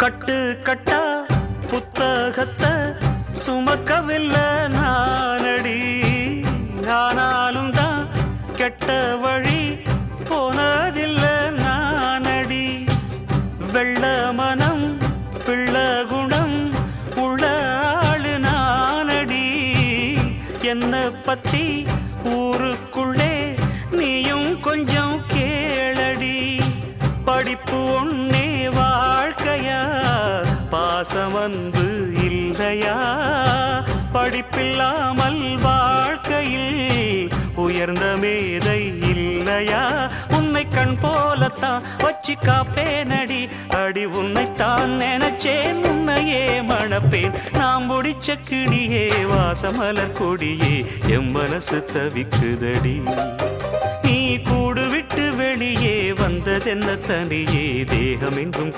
கட்டு கட்டா புத்தகத்தை சுமக்கவில்லை நானடி, ஆனாலும் தான் கெட்ட வழி போனதில்லை நானடி. வெள்ள மனம் பிள்ள குணம் உள்ள ஆளு நானடி, என்ன பத்தி ஊருக்குள்ளே நீயும் கொஞ்சம் கேளடி. படிப்பு ஒன்னே வாழ்க்கையா, பாசம் வந்து இல்லையா? படிப்பில்லாமல் வாழ்க்கையில் உயர்ந்த மேதை இல்லையா? உன்னை கண் போலத்தான் வச்சு காப்பேனடி, அடி உன்னைத்தான் நினைச்சேன் உன்னையே மணப்பேன். நாம் முடிச்ச கிளியே வாசமலர் கொடியே எம் மனசு தவிக்குதடி. நீ கூடு விட்டு வெளியே வந்ததென்ன தனியே தேகம் எங்கும்